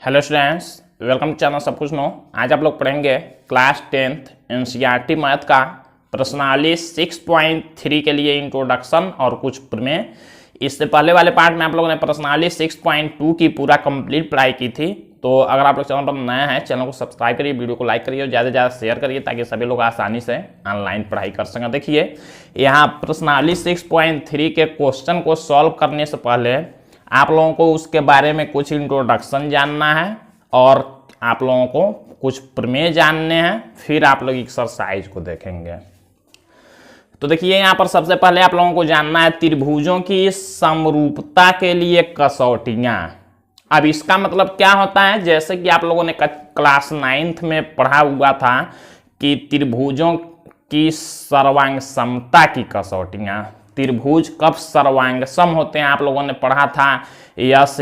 Hello students, welcome to channel सब कुछ no. आज आप लोग पढ़ेंगे क्लास 10th एनसीईआरटी मैथ का प्रश्नावली 6.3 के लिए इंट्रोडक्शन और कुछ प्रमेय। इससे पहले वाले पार्ट में आप लोगों ने प्रश्नावली 6.2 की पूरा कंप्लीट पढ़ाई की थी। तो अगर आप लोग चैनल पर नया है, चैनल को सब्सक्राइब करिए, वीडियो को लाइक करिए और ज़्यादा से ज़्यादा शेयर करिए ताकि सभी लोग आसानी से ऑनलाइन पढ़ाई कर सकें। देखिए, यहाँ प्रश्नावली 6.3 के क्वेश्चन को सॉल्व करने से पहले आप लोगों को उसके बारे में कुछ इंट्रोडक्शन जानना है और आप लोगों को कुछ प्रमेय जानने हैं, फिर आप लोग एक्सरसाइज को देखेंगे। तो देखिए, यहाँ पर सबसे पहले आप लोगों को जानना है त्रिभुजों की समरूपता के लिए कसौटियाँ। अब इसका मतलब क्या होता है, जैसे कि आप लोगों ने क्लास 9th में पढ़ा हुआ था कि त्रिभुजों की सर्वांग समता की कसौटियाँ। त्रिभुज कब सर्वांग सम होते हैं आप लोगों ने पढ़ा था, यस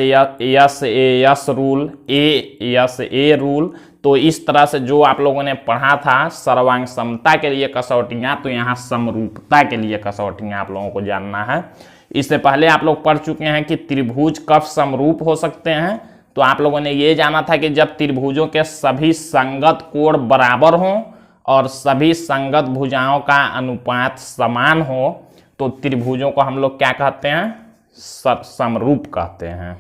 रूल, ए रूल। तो इस तरह से जो आप लोगों ने पढ़ा था सर्वांग समता के लिए कसौटियाँ, तो यहाँ समरूपता के लिए कसौटियाँ आप लोगों को जानना है। इससे पहले आप लोग पढ़ चुके हैं कि त्रिभुज कब समरूप हो सकते हैं। तो आप लोगों ने ये जाना था कि जब त्रिभुजों के सभी संगत कोण बराबर हों और सभी संगत भुजाओं का अनुपात समान हो, तो त्रिभुजों को हम लोग क्या कहते हैं, समरूप कहते हैं।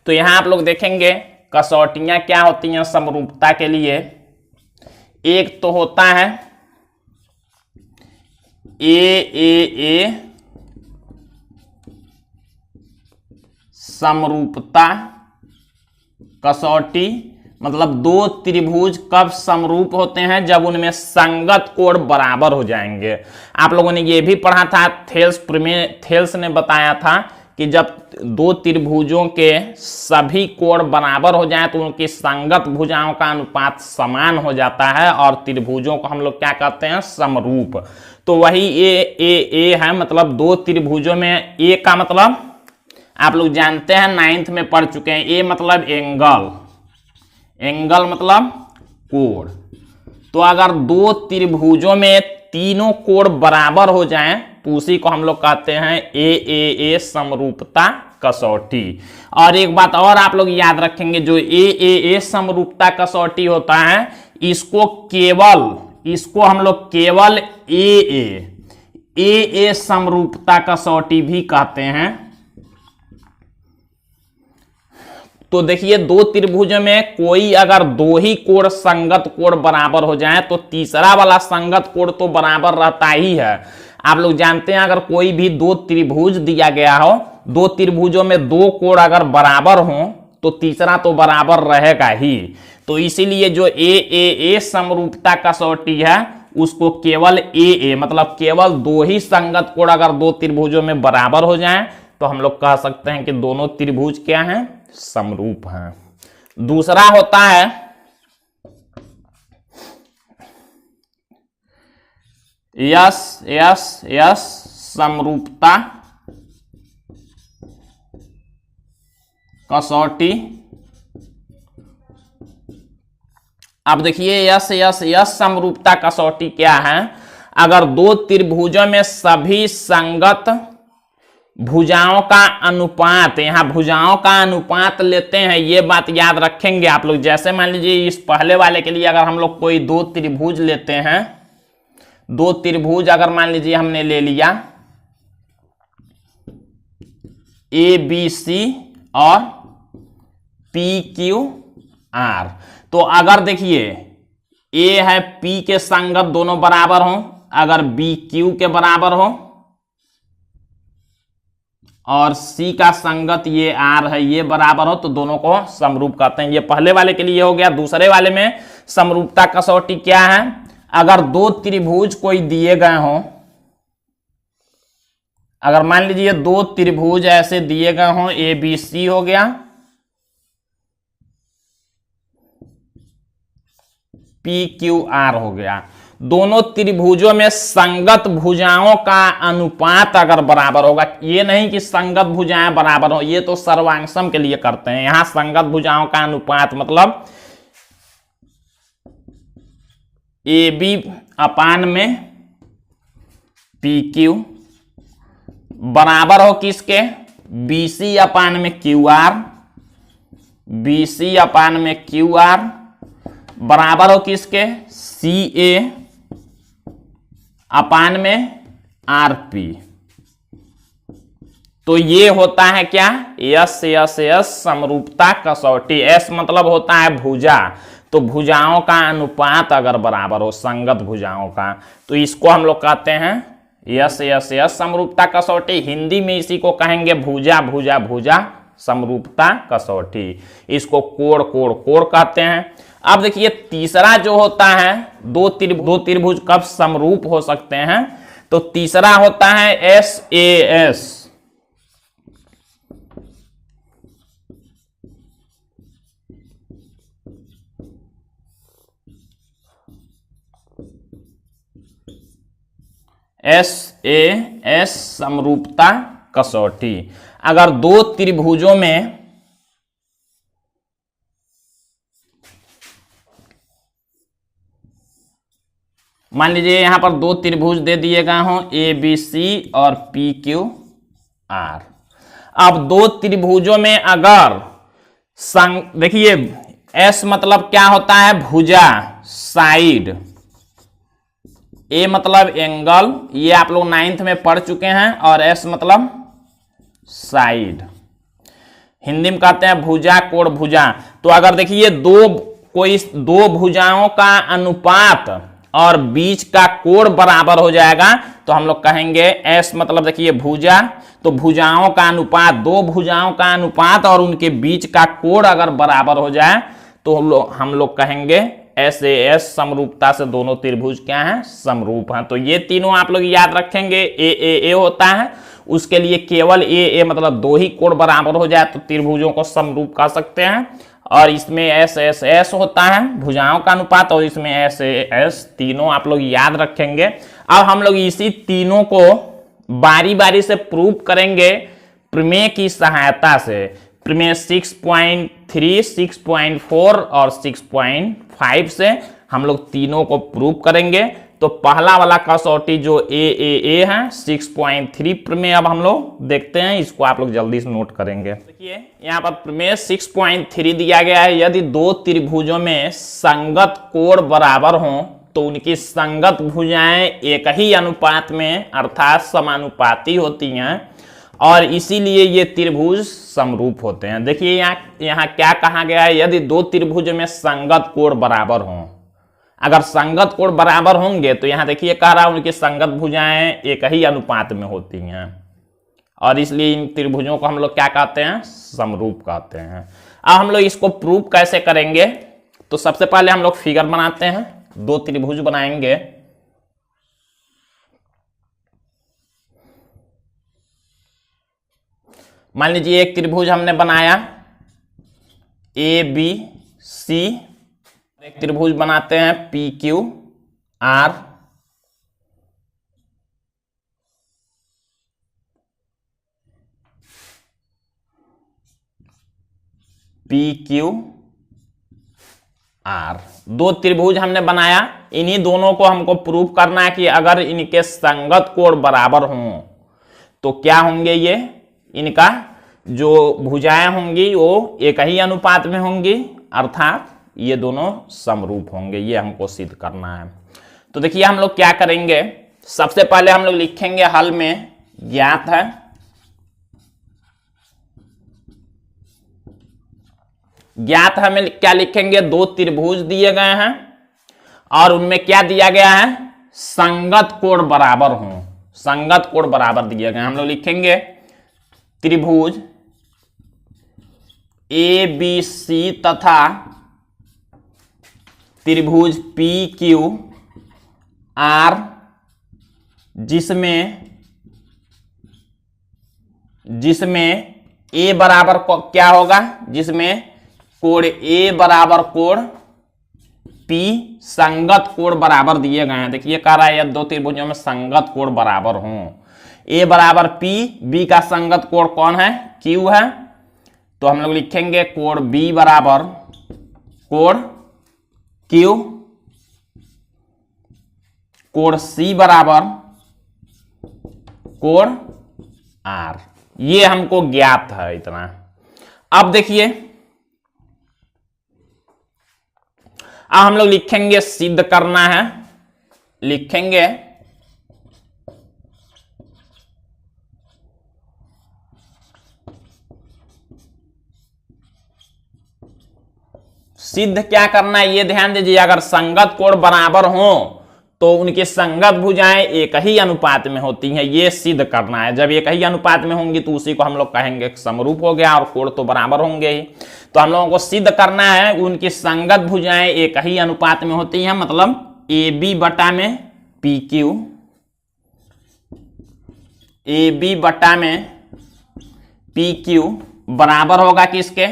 तो यहां आप लोग देखेंगे कसौटियां क्या होती हैं समरूपता के लिए। एक तो होता है ए समरूपता कसौटी, मतलब दो त्रिभुज कब समरूप होते हैं, जब उनमें संगत कोण बराबर हो जाएंगे। आप लोगों ने ये भी पढ़ा था, थेल्स ने बताया था कि जब दो त्रिभुजों के सभी कोण बराबर हो जाएं तो उनकी संगत भुजाओं का अनुपात समान हो जाता है और त्रिभुजों को हम लोग क्या कहते हैं, समरूप। तो वही ए है, मतलब दो त्रिभुजों में ए का मतलब आप लोग जानते हैं, 9th में पढ़ चुके हैं। ए मतलब एंगल मतलब कोण। तो अगर दो त्रिभुजों में तीनों कोण बराबर हो जाएं तो उसी को हम लोग कहते हैं ए समरूपता कसौटी। और एक बात और आप लोग याद रखेंगे, जो ए समरूपता कसौटी होता है, इसको हम लोग केवल ए समरूपता कसौटी भी कहते हैं। तो देखिए, दो त्रिभुजों में कोई अगर दो ही कोण संगत कोण बराबर हो जाए तो तीसरा वाला संगत कोण तो बराबर रहता ही है। आप लोग जानते हैं, अगर कोई भी दो त्रिभुज दिया गया हो, दो त्रिभुजों में दो कोण अगर बराबर हो तो तीसरा तो बराबर रहेगा ही। तो इसीलिए जो ए समरूपता कसौटी है उसको केवल ए मतलब केवल दो ही संगत कोण अगर दो त्रिभुजों में बराबर हो जाए तो हम लोग कह सकते हैं कि दोनों त्रिभुज क्या हैं, समरूप हैं। दूसरा होता है यस समरूपता कसौटी। अब देखिए, यस समरूपता कसौटी क्या है, अगर दो त्रिभुजों में सभी संगत भुजाओं का अनुपात, यहां भुजाओं का अनुपात लेते हैं, ये बात याद रखेंगे आप लोग। जैसे मान लीजिए इस पहले वाले के लिए अगर हम लोग कोई दो त्रिभुज लेते हैं, दो त्रिभुज अगर मान लीजिए हमने ले लिया ABC और PQR। तो अगर देखिए A है P के संगत दोनों बराबर हो, अगर B Q के बराबर हो और C का संगत ये R है, ये बराबर हो, तो दोनों को समरूप कहते हैं। ये पहले वाले के लिए हो गया। दूसरे वाले में समरूपता कसौटी क्या है, अगर दो त्रिभुज कोई दिए गए हो, अगर मान लीजिए दो त्रिभुज ऐसे दिए गए हो, ABC हो गया, PQR हो गया, दोनों त्रिभुजों में संगत भुजाओं का अनुपात अगर बराबर होगा, ये नहीं कि संगत भुजाएं बराबर हो, ये तो सर्वांगसम के लिए करते हैं। यहां संगत भुजाओं का अनुपात मतलब AB अपान में PQ बराबर हो किसके, BC अपान में QR BC अपान में QR बराबर हो किसके, CA अपान में RP। तो ये होता है क्या, यस यस यस समरूपता कसौटी। S मतलब होता है भुजा, तो भुजाओं का अनुपात अगर बराबर हो, संगत भुजाओं का, तो इसको हम लोग कहते हैं यस यस यस समरूपता कसौटी। हिंदी में इसी को कहेंगे भुजा भुजा भुजा समरूपता कसौटी। इसको कोण कोण कोण कहते हैं। अब देखिए तीसरा जो होता है, दो त्रिभुज कब समरूप हो सकते हैं, तो तीसरा होता है SAS। SAS समरूपता कसौटी। अगर दो त्रिभुजों में मान लीजिए यहां पर दो त्रिभुज दे दिए गए हों ABC और PQR। अब दो त्रिभुजों में अगर देखिए S मतलब क्या होता है, भुजा, साइड, A मतलब एंगल, ये आप लोग 9th में पढ़ चुके हैं, और S मतलब साइड। हिंदी में कहते हैं भुजा कोण भुजा। तो अगर देखिए दो भुजाओं का अनुपात और बीच का कोण बराबर हो जाएगा, तो हम लोग कहेंगे S मतलब देखिए भुजा, तो भुजाओं का अनुपात, दो भुजाओं का अनुपात और उनके बीच का कोण अगर बराबर हो जाए तो हम लोग कहेंगे SAS समरूपता से दोनों त्रिभुज क्या हैं, समरूप हैं। तो ये तीनों आप लोग याद रखेंगे। A होता है, उसके लिए केवल A मतलब दो ही कोण बराबर हो जाए तो त्रिभुजों को समरूप कह सकते हैं। और इसमें SS होता है भुजाओं का अनुपात, और इसमें SAS, तीनों आप लोग याद रखेंगे। अब हम लोग इसी तीनों को बारी बारी से प्रूव करेंगे प्रमेय की सहायता से। प्रमेय 6.3, 6.4 और 6.5 से हम लोग तीनों को प्रूव करेंगे। तो पहला वाला कसौटी जो A है 6.3 प्रमेय, अब हम लोग देखते हैं, इसको आप लोग जल्दी से नोट करेंगे। देखिए यहाँ पर प्रमेय 6.3 दिया गया है, यदि दो त्रिभुजों में संगत कोण बराबर हों तो उनकी संगत भुजाएं एक ही अनुपात में अर्थात समानुपाती होती हैं, और इसीलिए ये त्रिभुज समरूप होते हैं। देखिए यहाँ क्या कहा गया है, यदि दो त्रिभुज में संगत कोण बराबर हों, अगर संगत कोण बराबर होंगे तो यहां देखिए कह रहा है उनकी संगत भुजाएं एक ही अनुपात में होती हैं, और इसलिए इन त्रिभुजों को हम लोग क्या कहते हैं, समरूप कहते हैं। अब हम लोग इसको प्रूव कैसे करेंगे, तो सबसे पहले हम लोग फिगर बनाते हैं, दो त्रिभुज बनाएंगे। मान लीजिए एक त्रिभुज हमने बनाया ABC, एक त्रिभुज बनाते हैं PQR, दो त्रिभुज हमने बनाया। इन्हीं दोनों को हमको प्रूव करना है कि अगर इनके संगत कोण बराबर हों तो क्या होंगे, ये इनका जो भुजाएं होंगी वो एक ही अनुपात में होंगी, अर्थात ये दोनों समरूप होंगे। ये हमको सिद्ध करना है। तो देखिए हम लोग क्या करेंगे, सबसे पहले हम लोग लिखेंगे हल में, ज्ञात है हमें क्या लिखेंगे, दो त्रिभुज दिए गए हैं और उनमें क्या दिया गया है, संगत कोण बराबर हों, संगत कोण बराबर दिए गए। हम लोग लिखेंगे त्रिभुज ABC तथा त्रिभुज PQR जिसमें A बराबर क्या होगा, जिसमें कोण A बराबर कोण P संगत कोण बराबर दिए गए हैं। देखिए कह रहा है यदि दो त्रिभुजों में संगत कोण बराबर हों, A बराबर P, B का संगत कोण कौन है, Q है, तो हम लोग लिखेंगे कोण B बराबर कोण Q, कोण C बराबर कोण R। ये हमको ज्ञात है इतना। अब देखिए अब हम लोग लिखेंगे सिद्ध करना है, लिखेंगे सिद्ध क्या करना है, ये ध्यान दीजिए। अगर संगत कोण बराबर हो तो उनकी संगत भुजाएं एक ही अनुपात में होती हैं, ये सिद्ध करना है। जब एक ही अनुपात में होंगी तो उसी को हम लोग कहेंगे समरूप हो गया, और कोण तो बराबर होंगे ही। तो हम लोगों को सिद्ध करना है उनकी संगत भुजाएं एक ही अनुपात में होती हैं, मतलब ए बी बटा में पी क्यू, ए बी बटा में पी क्यू बराबर होगा किसके,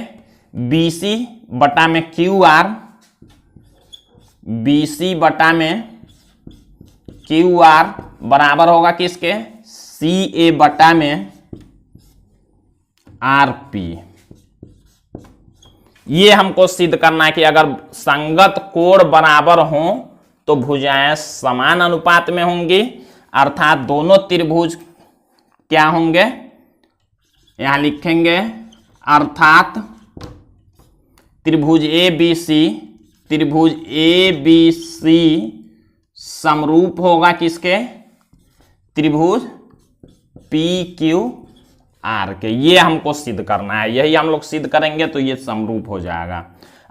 बी सी बटा में क्यू आर, बी सी बटा में क्यू आर बराबर होगा किसके, सी ए बटा में आर पी। ये हमको सिद्ध करना है कि अगर संगत कोण बराबर हो तो भुजाएं समान अनुपात में होंगी, अर्थात दोनों त्रिभुज क्या होंगे, यहां लिखेंगे अर्थात त्रिभुज ए बी सी, त्रिभुज ए बी सी समरूप होगा किसके, त्रिभुज पी क्यू आर के। ये हमको सिद्ध करना है, यही हम लोग सिद्ध करेंगे तो ये समरूप हो जाएगा।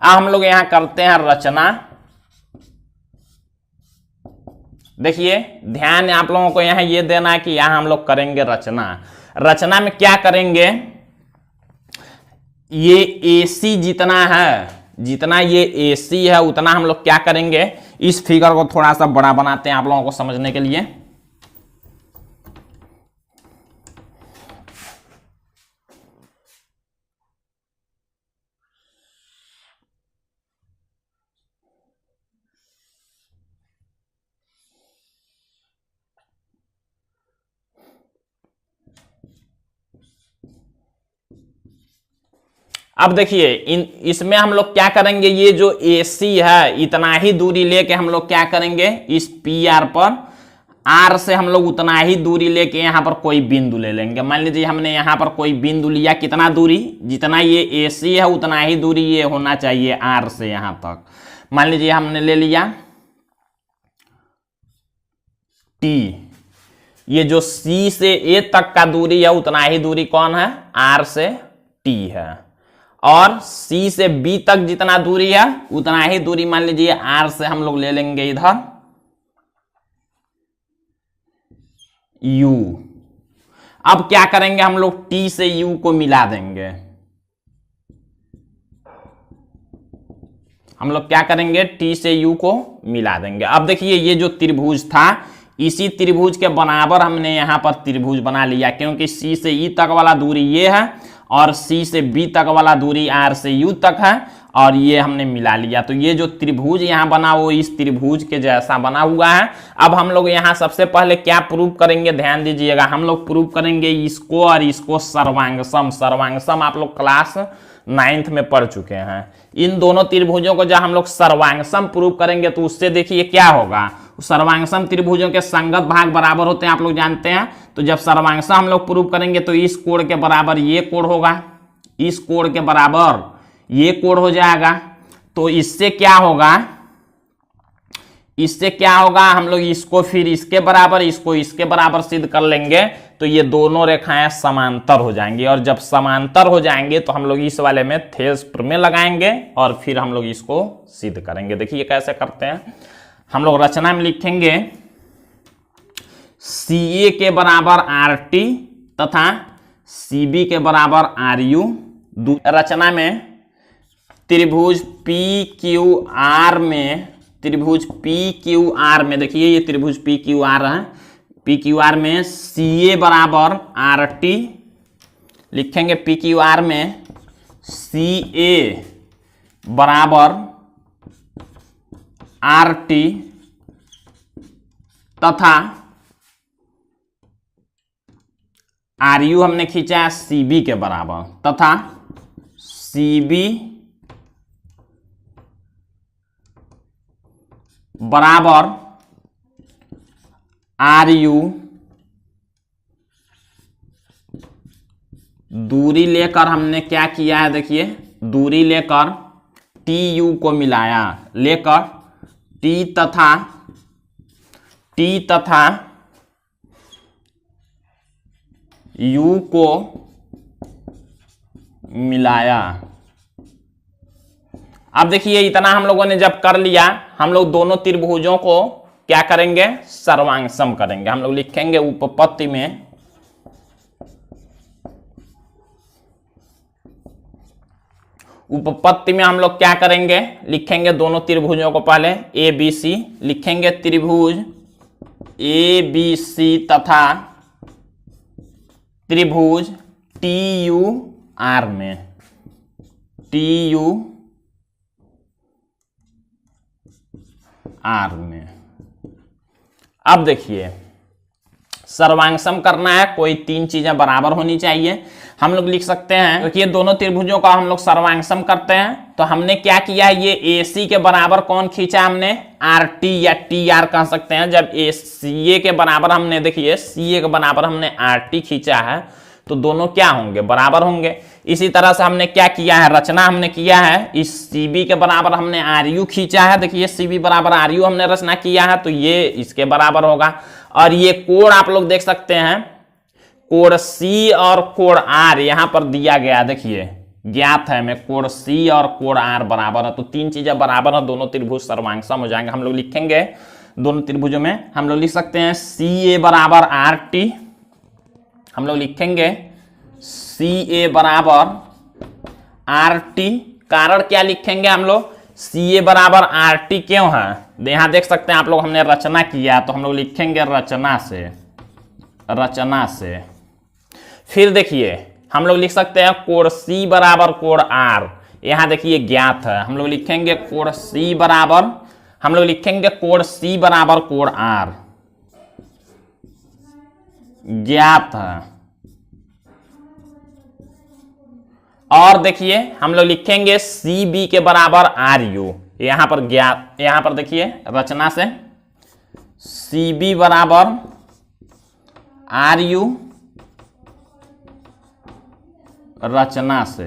अब हम लोग यहां करते हैं रचना। देखिए ध्यान आप लोगों को यहां ये देना है कि यहां हम लोग करेंगे रचना। रचना में क्या करेंगे, ये AC जितना है, जितना ये AC है उतना हम लोग क्या करेंगे, इस फिगर को थोड़ा सा बड़ा बनाते हैं आप लोगों को समझने के लिए। अब देखिए इसमें हम लोग क्या करेंगे, ये जो AC है इतना ही दूरी लेके हम लोग क्या करेंगे, इस PR पर R से हम लोग उतना ही दूरी लेके यहां पर कोई बिंदु ले लेंगे। मान लीजिए हमने यहां पर कोई बिंदु लिया, कितना दूरी, जितना ये AC है उतना ही दूरी ये होना चाहिए R से यहां तक। मान लीजिए हमने ले लिया T, ये जो C से A तक का दूरी है उतना ही दूरी कौन है, R से T है। और C से B तक जितना दूरी है उतना ही दूरी मान लीजिए R से हम लोग ले लेंगे इधर U। अब क्या करेंगे, हम लोग T से U को मिला देंगे। हम लोग क्या करेंगे, T से U को मिला देंगे। अब देखिए ये जो त्रिभुज था, इसी त्रिभुज के बराबर हमने यहां पर त्रिभुज बना लिया, क्योंकि C से E तक वाला दूरी ये है और C से B तक वाला दूरी R से U तक है, और ये हमने मिला लिया। तो ये जो त्रिभुज यहाँ बना वो इस त्रिभुज के जैसा बना हुआ है। अब हम लोग यहाँ सबसे पहले क्या प्रूव करेंगे, ध्यान दीजिएगा। हम लोग प्रूव करेंगे इसको और इसको सर्वांगसम। सर्वांगसम आप लोग क्लास 9th में पढ़ चुके हैं। इन दोनों त्रिभुजों को जब हम लोग सर्वांगसम प्रूव करेंगे तो उससे देखिए क्या होगा, सर्वांगसम त्रिभुजों के संगत भाग बराबर होते हैं, आप लोग जानते हैं। तो जब सर्वांगसम हम लोग प्रूव करेंगे तो इस कोण के बराबर ये कोण होगा, इस कोण के बराबर ये कोण हो जाएगा। तो इससे क्या होगा, इससे क्या होगा, हम लोग इसको फिर इसके बराबर, इसको इसके बराबर सिद्ध कर लेंगे तो ये दोनों रेखाएं समांतर हो जाएंगी। और जब समांतर हो जाएंगे तो हम लोग इस वाले में थेस प्रमेय लगाएंगे और फिर हम लोग इसको सिद्ध करेंगे। देखिए कैसे करते हैं, हम लोग रचना में लिखेंगे CA के बराबर RT तथा CB के बराबर RU। रचना में त्रिभुज PQR में, त्रिभुज PQR में देखिए ये त्रिभुज PQR है, PQR में CA बराबर RT लिखेंगे, PQR में CA बराबर RT तथा RU हमने खींचा है CB के बराबर, तथा CB बराबर RU। दूरी लेकर हमने क्या किया है, देखिए दूरी लेकर टी यू को मिलाया, लेकर टी तथा यू को मिलाया। अब देखिए इतना हम लोगों ने जब कर लिया, हम लोग दोनों त्रिभुजों को क्या करेंगे, सर्वांगसम करेंगे। हम लोग लिखेंगे उपपत्ति में हम लोग क्या करेंगे, लिखेंगे दोनों त्रिभुजों को पहले ए बी सी, लिखेंगे त्रिभुज ए बी सी तथा त्रिभुज टी यू आर में, टी यू आर में। अब देखिए सर्वांगसम करना है, कोई तीन चीजें बराबर होनी चाहिए। हम लोग लिख सकते हैं क्योंकि ये दोनों त्रिभुजों का हम लोग सर्वांगसम करते हैं, तो हमने क्या किया है, ये ए सी के बराबर कौन खींचा हमने, आर टी या टी आर कह सकते हैं। जब ए सी ए के बराबर हमने, देखिए सी ए के बराबर हमने आर टी खींचा है, तो दोनों क्या होंगे, बराबर होंगे। इसी तरह से हमने क्या किया है, रचना हमने किया है, इस सी बी के बराबर हमने आर यू खींचा है। देखिए सी बी बराबर आर यू हमने रचना किया है, तो ये इसके बराबर होगा। और ये कोण आप लोग देख सकते हैं, कोण सी और कोण आर यहां पर दिया गया, देखिए ज्ञात है हमें कोण सी और कोण आर बराबर है, तो तीन चीजें बराबर है, दोनों त्रिभुज सर्वांगसम हो जाएंगे। हम लोग लिखेंगे दोनों त्रिभुजों में, हम लोग लिख सकते हैं सी ए बराबर आर टी, हम लोग लिखेंगे सी ए बराबर आर टी। कारण क्या लिखेंगे हम लोग, सी ए बराबर आर टी क्यों है, यहां देख सकते हैं आप लोग, हमने रचना किया, तो हम लोग लिखेंगे रचना से। फिर देखिए हम लोग लिख सकते हैं कोण सी बराबर कोण आर, यहां देखिए ज्ञात है, हम लोग लिखेंगे कोण सी बराबर, हम लोग लिखेंगे कोण सी बराबर कोण आर, ज्ञात है। और देखिए हम लोग लिखेंगे सी बी के बराबर आर यू, यहां पर ज्ञात, यहां पर देखिए रचना से सी बी बराबर आर यू, रचना से।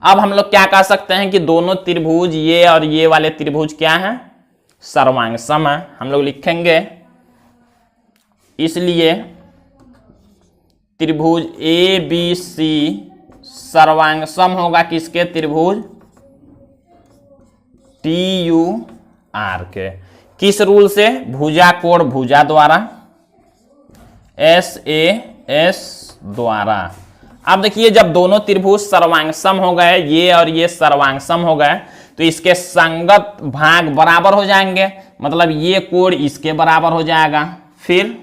अब हम लोग क्या कह सकते हैं कि दोनों त्रिभुज ये और ये वाले त्रिभुज क्या है, सर्वांगसम है। हम लोग लिखेंगे इसलिए त्रिभुज ए बी सी सर्वांगसम होगा किसके, त्रिभुज टी यू आर के। किस रूल से, भुजा कोण भुजा द्वारा, एस ए एस द्वारा। अब देखिए जब दोनों त्रिभुज सर्वांगसम हो गए, ये और ये सर्वांगसम हो गए, तो इसके संगत भाग बराबर हो जाएंगे, मतलब ये कोण इसके बराबर हो जाएगा, फिर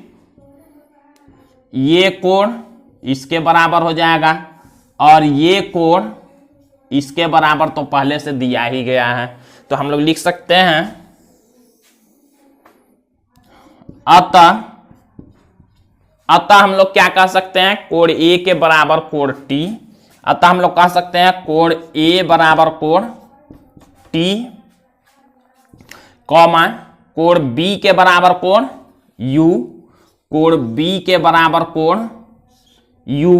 ये कोण इसके बराबर हो जाएगा, और ये कोण इसके बराबर तो पहले से दिया ही गया है। तो हम लोग लिख सकते हैं अतः हम लोग क्या कह सकते हैं, कोण ए के बराबर कोण टी, अतः हम लोग कह सकते हैं कोण ए बराबर कोण टी, कॉमा कोण बी के बराबर कोण यू, कोण बी के बराबर कोण यू,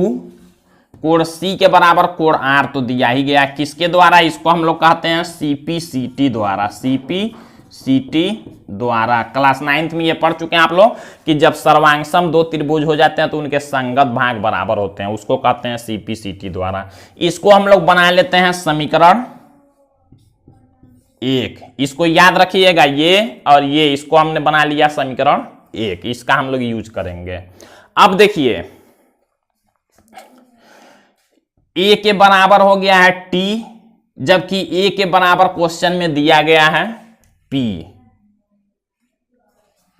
कोण सी के बराबर कोण आर तो दिया ही गया, किसके द्वारा, इसको हम लोग कहते हैं सीपी सीटी द्वारा, सीपी सीटी द्वारा। क्लास 9th में ये पढ़ चुके हैं आप लोग कि जब सर्वांगसम दो त्रिभुज हो जाते हैं तो उनके संगत भाग बराबर होते हैं, उसको कहते हैं सीपी सीटी द्वारा। इसको हम लोग बना लेते हैं समीकरण 1, इसको याद रखिएगा, ये और ये, इसको हमने बना लिया समीकरण 1, इसका हम लोग यूज करेंगे। अब देखिए ए के बराबर हो गया है टी, जबकि ए के बराबर क्वेश्चन में दिया गया है पी।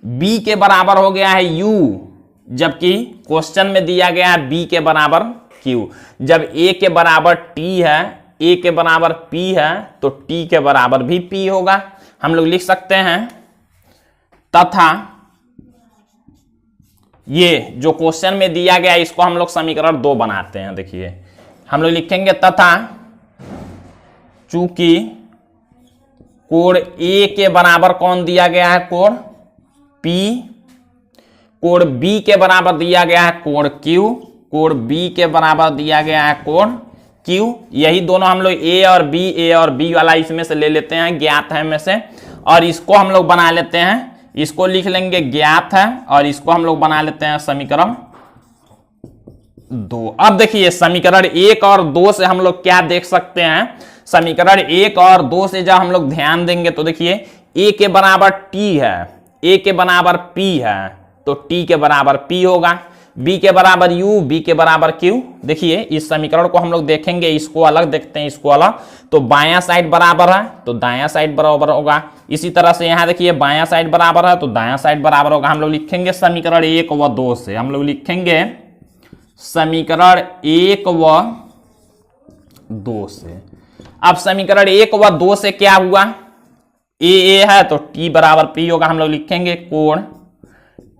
बी के बराबर हो गया है यू, जबकि क्वेश्चन में दिया गया है बी के बराबर क्यू। जब ए के बराबर टी है, ए के बराबर पी है, तो टी के बराबर भी पी होगा। हम लोग लिख सकते हैं तथा ये जो क्वेश्चन में दिया गया इसको हम लोग समीकरण 2 बनाते हैं। देखिए हम लोग लिखेंगे तथा चूंकि कोण ए के बराबर कौन दिया गया है, कोण पी, कोण बी के बराबर दिया गया है कोण क्यू, कोण बी के बराबर दिया गया है कोण क्यू, यही दोनों हम लोग ए और बी वाला इसमें से ले लेते हैं, ज्ञात है में से, और इसको हम लोग बना लेते हैं, इसको लिख लेंगे ज्ञात है, और इसको हम लोग बना लेते हैं समीकरण 2। अब देखिए समीकरण 1 और 2 से हम लोग क्या देख सकते हैं, समीकरण 1 और 2 से जब हम लोग ध्यान देंगे तो देखिए a के बराबर t है, a के बराबर p है, तो t के बराबर p होगा, b के बराबर u, b के बराबर q। देखिए इस समीकरण को हम लोग देखेंगे, इसको अलग देखते हैं, इसको अलग, तो बायां साइड बराबर है तो दायां साइड बराबर होगा, इसी तरह से यहां देखिए बायां साइड बराबर है तो दायां साइड बराबर होगा। हम लोग लिखेंगे समीकरण 1 व 2 से, हम लोग लिखेंगे समीकरण 1 व 2 से। अब समीकरण 1 व 2 से क्या हुआ, ए है तो t बराबर p होगा, हम लोग लिखेंगे कोण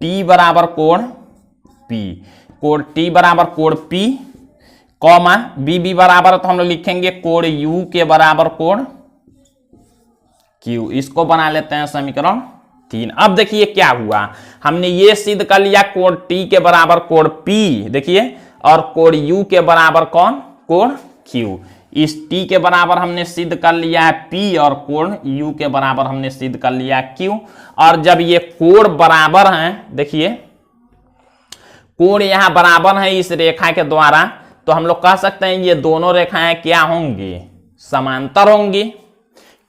t बराबर कोण p, कोण t बराबर कोण p, कॉमा b बराबर तो हम लोग लिखेंगे कोण u के बराबर कोण q। इसको बना लेते हैं समीकरण 3। अब देखिए क्या हुआ, हमने ये सिद्ध कर लिया कोण t के बराबर कोण p, देखिए, और कोण u के बराबर कौन, कोण q। इस t के बराबर हमने सिद्ध कर लिया है p, और कोण u के बराबर हमने सिद्ध कर लिया q। और जब ये कोण बराबर हैं, देखिए कोण यहां बराबर है इस रेखा के द्वारा, तो हम लोग कह सकते हैं ये दोनों रेखाएं क्या होंगी, समांतर होंगी,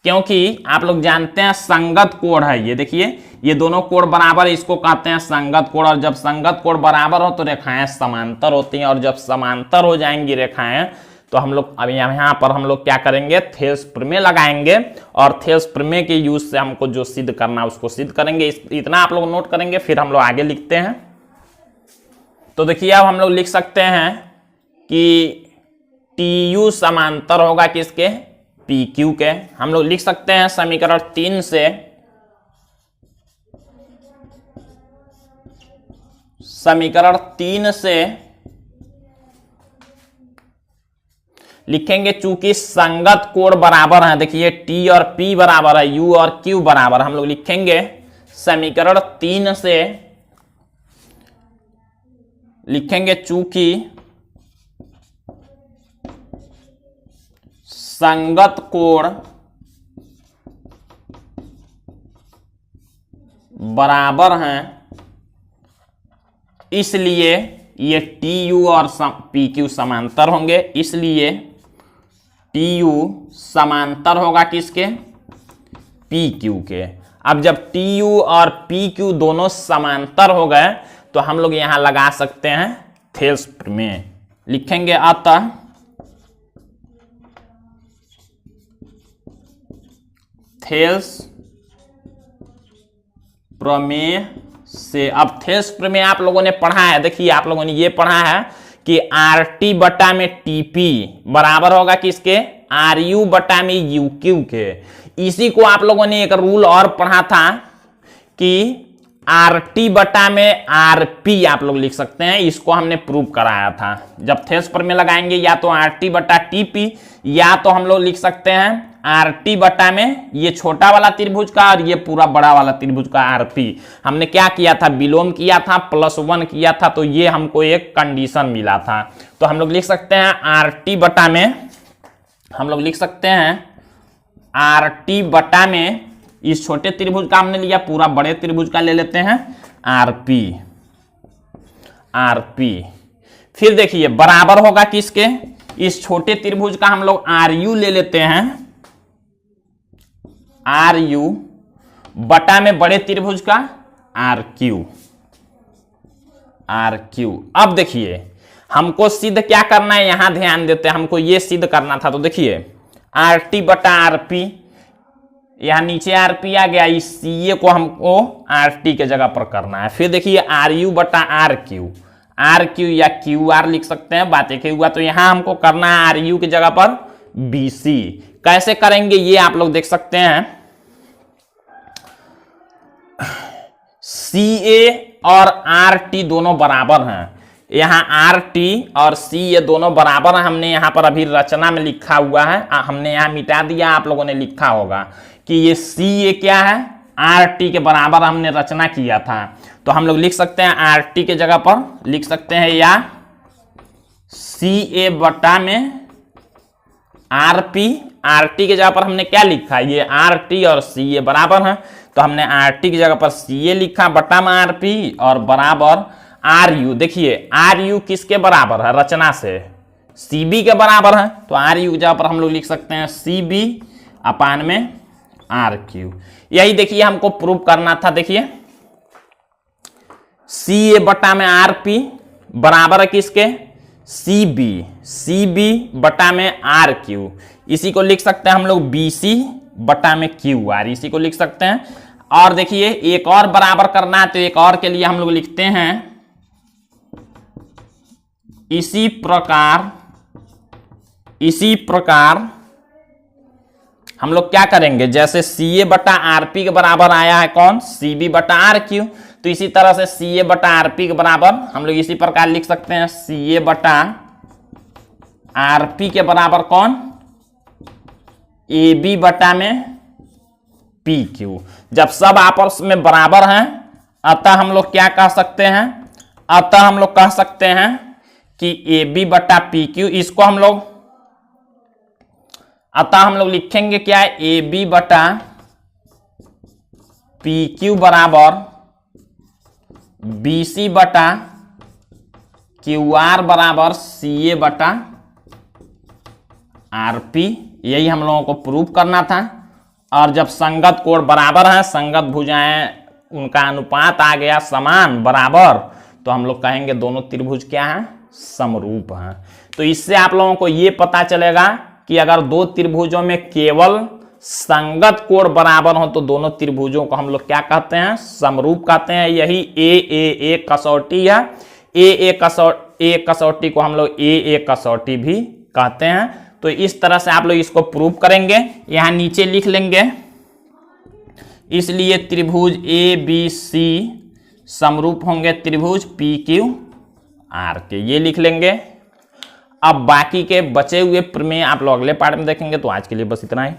क्योंकि आप लोग जानते हैं संगत कोण है ये। देखिए ये दोनों कोण बराबर है, इसको कहते हैं संगत कोण, और जब संगत कोण बराबर हो तो रेखाएं समांतर होती हैं, और जब समांतर हो जाएंगी रेखाएं तो हम लोग अब यहाँ पर हम लोग क्या करेंगे, थेल्स प्रमेय लगाएंगे, और थेल्स प्रमेय के यूज से हमको जो सिद्ध करना है उसको सिद्ध करेंगे। इतना आप लोग नोट करेंगे, फिर हम लोग आगे लिखते हैं। तो देखिए अब हम लोग लिख सकते हैं कि TU समांतर होगा किसके, PQ के। हम लोग लिख सकते हैं समीकरण 3 से, समीकरण 3 से लिखेंगे, चूंकि संगत कोण बराबर है, देखिए T और P बराबर है, U और Q बराबर, हम लोग लिखेंगे समीकरण 3 से लिखेंगे, चूंकि संगत कोण बराबर हैं, इसलिए ये TU और PQ समांतर होंगे, इसलिए TU समांतर होगा किसके, PQ के। अब जब TU और PQ दोनों समांतर हो गए तो हम लोग यहां लगा सकते हैं थेल्स प्रमेय, लिखेंगे अतः थेल्स प्रमेय से। अब थेल्स प्रमेय आप लोगों ने पढ़ा है, देखिए आप लोगों ने ये पढ़ा है कि RT बटा में TP बराबर होगा किसके, RU बटा में UQ के। इसी को आप लोगों ने एक रूल और पढ़ा था कि RT बटा में RP आप लोग लिख सकते हैं, इसको हमने प्रूव कराया था। जब थेल्स प्रमेय लगाएंगे या तो RT बटा TP, या तो हम लोग लिख सकते हैं RT बटा में ये छोटा वाला त्रिभुज का और ये पूरा बड़ा वाला त्रिभुज का RP। हमने क्या किया था, विलोम किया था, +1 किया था, तो ये हमको एक कंडीशन मिला था। तो हम लोग लिख सकते हैं RT बटा में, हम लोग लिख सकते हैं RT बटा में, इस छोटे त्रिभुज का हमने लिया, पूरा बड़े त्रिभुज का ले लेते हैं RP। फिर देखिए बराबर होगा किसके, इस छोटे त्रिभुज का हम लोग RU ले लेते हैं, RU बटा में बड़े त्रिभुज का RQ। अब देखिए हमको सिद्ध क्या करना है, यहां ध्यान देते हैं, हमको ये सिद्ध करना था। तो देखिए RT बटा RP, यहां नीचे RP आ गया, इस CA को हमको RT के जगह पर करना है। फिर देखिए RU बटा RQ या QR लिख सकते हैं, बात एक ही हुआ। तो यहां हमको करना है RU की जगह पर BC। कैसे करेंगे ये आप लोग देख सकते हैं, CA और RT दोनों बराबर हैं, यहाँ RT और C ये दोनों बराबर हैं। हमने यहाँ पर अभी रचना में लिखा हुआ है, हमने यहाँ मिटा दिया, आप लोगों ने लिखा होगा कि ये C ये क्या है, RT के बराबर हमने रचना किया था। तो हम लोग लिख सकते हैं RT के जगह पर लिख सकते हैं या CA बटा में आर पी, आर टी के जगह पर हमने क्या लिखा, ये आर टी और सी ए बराबर है, तो हमने आर टी की जगह पर सी ए लिखा बटा में आर पी और बराबर आर यू। देखिए आर यू किसके बराबर है, रचना से सी बी के बराबर है, तो आर यू की जगह पर हम लोग लिख सकते हैं सी बी अपान में आर क्यू। यही देखिए हमको प्रूव करना था। देखिए सी ए बटा में आर पी बराबर है किसके, सी बी बटा में आर क्यू। इसी को लिख सकते हैं हम लोग बी सी बटा में क्यू आर, इसी को लिख सकते हैं। और देखिए एक और बराबर करना है, तो एक और के लिए हम लोग लिखते हैं इसी प्रकार हम लोग क्या करेंगे, जैसे सी ए बटा आर पी के बराबर आया है कौन, सी बी बटा आर क्यू, तो इसी तरह से सी ए बटा आर पी के बराबर हम लोग इसी प्रकार लिख सकते हैं सी ए बटा आर पी के बराबर कौन, ए बी बटा में पी क्यू। जब सब आपस में बराबर हैं अतः हम लोग क्या कह सकते हैं, अतः हम लोग कह सकते हैं कि ए बी बटा पी क्यू, इसको हम लोग अतः हम लोग लिखेंगे क्या, ए बी बटा पी क्यू बराबर बी सी बटा क्यू आर बराबर सी ए बटा आर पी। यही हम लोगों को प्रूव करना था। और जब संगत कोण बराबर है, संगत भुजाएं उनका अनुपात आ गया समान बराबर, तो हम लोग कहेंगे दोनों त्रिभुज क्या है, समरूप हैं। तो इससे आप लोगों को ये पता चलेगा कि अगर दो त्रिभुजों में केवल संगत कोण बराबर हो तो दोनों त्रिभुजों को हम लोग क्या कहते हैं, समरूप कहते हैं। यही ए कसौटी है, ए कसौटी को हम लोग ए कसौटी भी कहते हैं। तो इस तरह से आप लोग इसको प्रूव करेंगे, यहां नीचे लिख लेंगे। इसलिए त्रिभुज ए बी सी समरूप होंगे त्रिभुज पी क्यू आर के, ये लिख लेंगे। अब बाकी के बचे हुए प्रमेय आप लोग अगले पार्ट में देखेंगे। तो आज के लिए बस इतना ही।